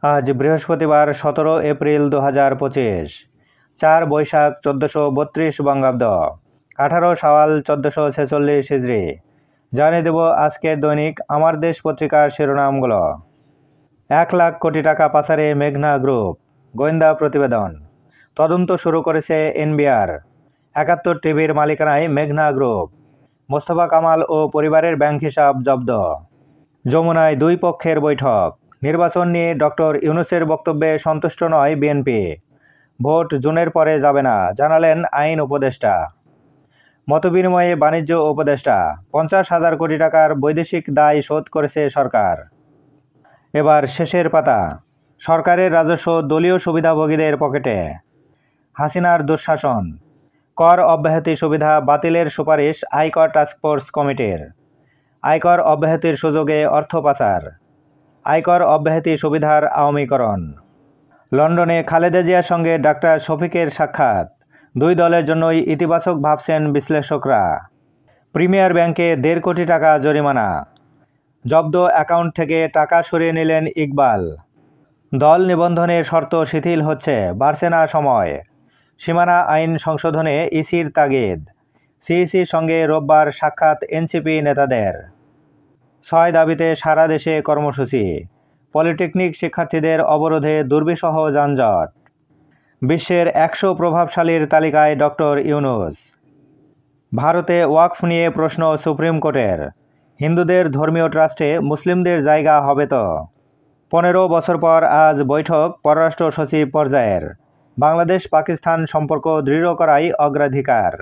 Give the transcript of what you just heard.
আজ বৃহস্পতিবার 17 এপ্রিল 2025, 4 বৈশাখ 1432 বঙ্গাব্দ, 18 শাওয়াল 1446 হিজরি। জানিয়ে দেব আজকের দৈনিক আমার দেশ পত্রিকার শিরোনামগুলো। 1 লাখ কোটি টাকা পাচারে মেঘনা গ্রুপ, গোয়েন্দা প্রতিবেদন। তদন্ত শুরু করেছে এনবিআর। 71 টিভির মালিকানায় মেঘনা গ্রুপ। মোস্তফা কামাল ও পরিবারের ব্যাংক হিসাব জব্দ। যমুনায় দুই পক্ষের বৈঠক। নির্বাচন নিয়ে ডক্টর ইউনূসের বক্তব্যে সন্তুষ্ট নয় বিএনপি। ভোট জুনের পরে যাবে না, জানালেন আইন উপদেষ্টা। মতবিনিময়ে বাণিজ্য উপদেষ্টা। 50,000 কোটি টাকার বৈদেশিক দায় শোধ করেছে সরকার। এবার শেষের পাতা। সরকারের রাজস্ব দলীয় সুবিধাভোগীদের পকেটে। হাসিনার দুঃশাসন। কর অব্যাহতি সুবিধা বাতিলের সুপারিশ আয়কর টাস্কফোর্স কমিটির। আয়কর অব্যাহতির সুযোগে অর্থ পাচার। আয়কর অব্যাহতি সুবিধার আওয়ামীকরণ। লন্ডনে খালেদা জিয়ার সঙ্গে ডাক্তার শফিকের সাক্ষাৎ। দুই দলের জন্যই ইতিবাচক ভাবছেন বিশ্লেষকরা। প্রিমিয়ার ব্যাংকে 1.5 কোটি টাকা জরিমানা। জব্দ অ্যাকাউন্ট থেকে টাকা সরিয়ে নিলেন ইকবাল। দল নিবন্ধনের শর্ত শিথিল হচ্ছে, বাড়ছে না সময়। সীমানা আইন সংশোধনে ইসির তাগিদ। সিইসির সঙ্গে রোববার সাক্ষাৎ এনসিপি নেতাদের। 6 দাবিতে সারা দেশে কর্মসূচি। পলিটেকনিক শিক্ষার্থীদের অবরোধে দুর্বিষহ যানজট। বিশ্বের 100 প্রভাবশালীর তালিকায় ডক্টর ইউনূস। ভারতে ওয়াকফ নিয়ে প্রশ্ন সুপ্রিম কোর্টের। হিন্দুদের ধর্মীয় ট্রাস্টে মুসলিমদের জায়গা হবে তো? 15 বছর পর আজ বৈঠক পররাষ্ট্র সচিব পর্যায়ের। বাংলাদেশ পাকিস্তান সম্পর্ক দৃঢ় করাই অগ্রাধিকার।